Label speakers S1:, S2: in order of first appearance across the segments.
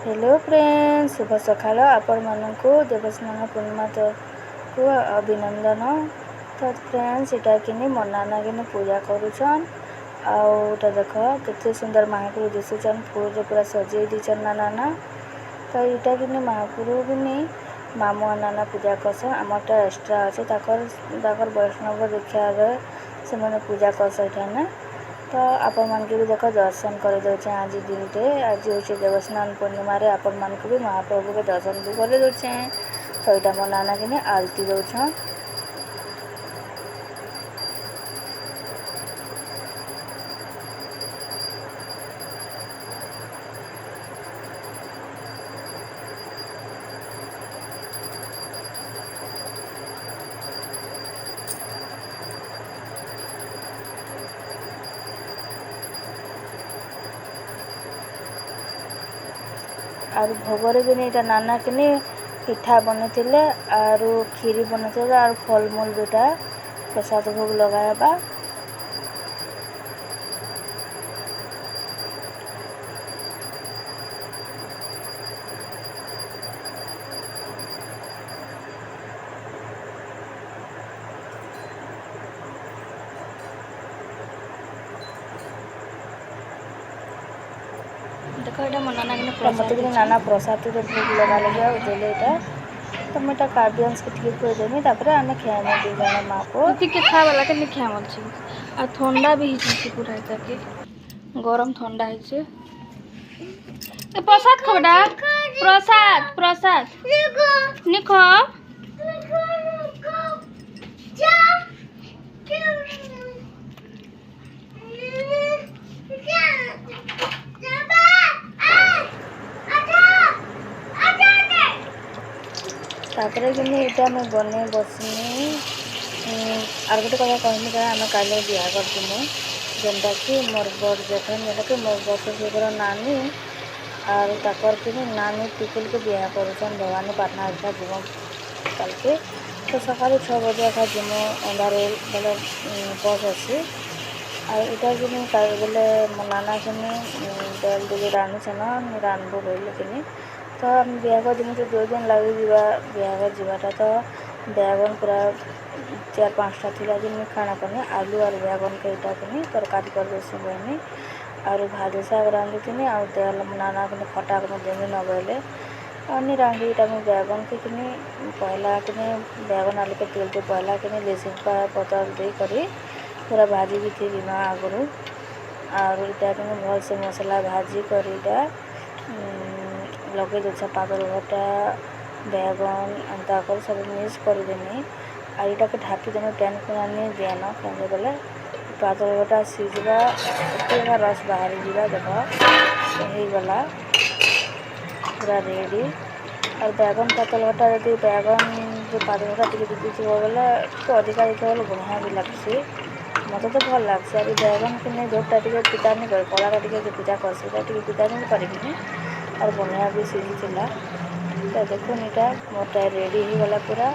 S1: Hello friends, शुभ सकाळ। आपण मानकु देवस्नान पूर्णिमा को अभिनंदन। तो फ्रेंड्स इटा किनी मोर नाना किनी पूजा करूछन। आउटा देख केते सुंदर महाप्रभु दिसुछन, फूल रे पूरा सजै दिछन नाना। तो इटा किनी महाप्रभु किनी मामू नाना पूजा करछन। हमरटा एक्स्ट्रा अछि ताकर वैष्णव दीक्षा रे से माने पूजा करछन। तो आपण मन के भी देखो दर्शन कर दउछे। आज दिन टे आज होचे देवस्नान पूर्णिमा रे आपण मन को भी महाप्रभु के दर्शन भी कर दउछे। तो इटा मो नाना किने आरती दउछन। और भोगरे भी नहीं नाना किनी पिठा बनथिले आरु खीरी बनथिले आरु फल मूल बेटा प्रसाद भोग लगाबा। देखो एटा मो नाना किने नाना प्रसाद रे भोग लगा लगे आ देले एटा। तो मैं कार्डियंस के ठीक कर देमी तापर आने खाएम दी जण मां को
S2: तुती के खा वाला के नहीं खाएम छी। आ ठंडा भी हिची पूरा एटा के गरम ठंडा हिचे। ए प्रसाद खबडा प्रसाद प्रसाद निखो
S1: तापर किनी एटा मैं बने बसनी। आर गोटे कथा कहनी का आम काले बिहा करदिनु जेनटा कि मोर बड़ जेठन जेटा कि मोर वर्ष से नानी और ताकर किनी नानी टिकुल के बिहा करूछन भवानी पाटना इतना जीव कल के। तो सकाल 6 बजे का जीव अंधार बेले बस अच्छी और इटा किनी बेले मो नाना किनी तेल दिली रानी छन रानबो बोले किनी। तो हम बिहा दिन तो 2 दिन लगे बिहा जीवाटा। तो बैगन पूरा 4-5टा थिला जिन खाना पने आलू और बैगन के इटा किनी तरकारी कर देसी बनी और भाजी साग रांधी किनी और तेल नाना किनी खटा किनी देमी न बोले अनि रांधी इटा में बैगन के किनी पहला किनी बैगन आलू के तेल के पहला किनी लेसिन का पतल दे करी पूरा भाजी भी थी बिना आगरू और इटा किनी भल से मसाला भाजी करी इटा लगे दे पागल घटा बैगन अंता कर सब मिक्स कर देनी और इटा के ढाकी देनी 10 मिनट दियान कहे बोले पातल घटा सीझा रस बाहर जीवा देख हो गला पूरा रेडी। और बैगन पातल घटा यदि बैगन जो पातल घटा टी दीदी बोले तो अधिका देखा बढ़िया भी लगसी मत तो भल लग्सी। अभी बैगन किने झोटा टी पिता नहीं कर कलाटा टी पिता कर पिता नहीं करी और बढ़िया भी सीझी। तो देखो इटा मोटा रेडी हो गला पूरा।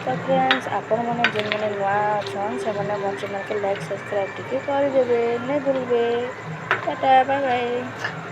S1: तो फ्रेंड्स आपण मैंने जिन मैंने नुआ अच्छन से मैंने मो चैनल के लाइक सब्सक्राइब टी कर देवे नहीं भूलबे। Tata bye bye.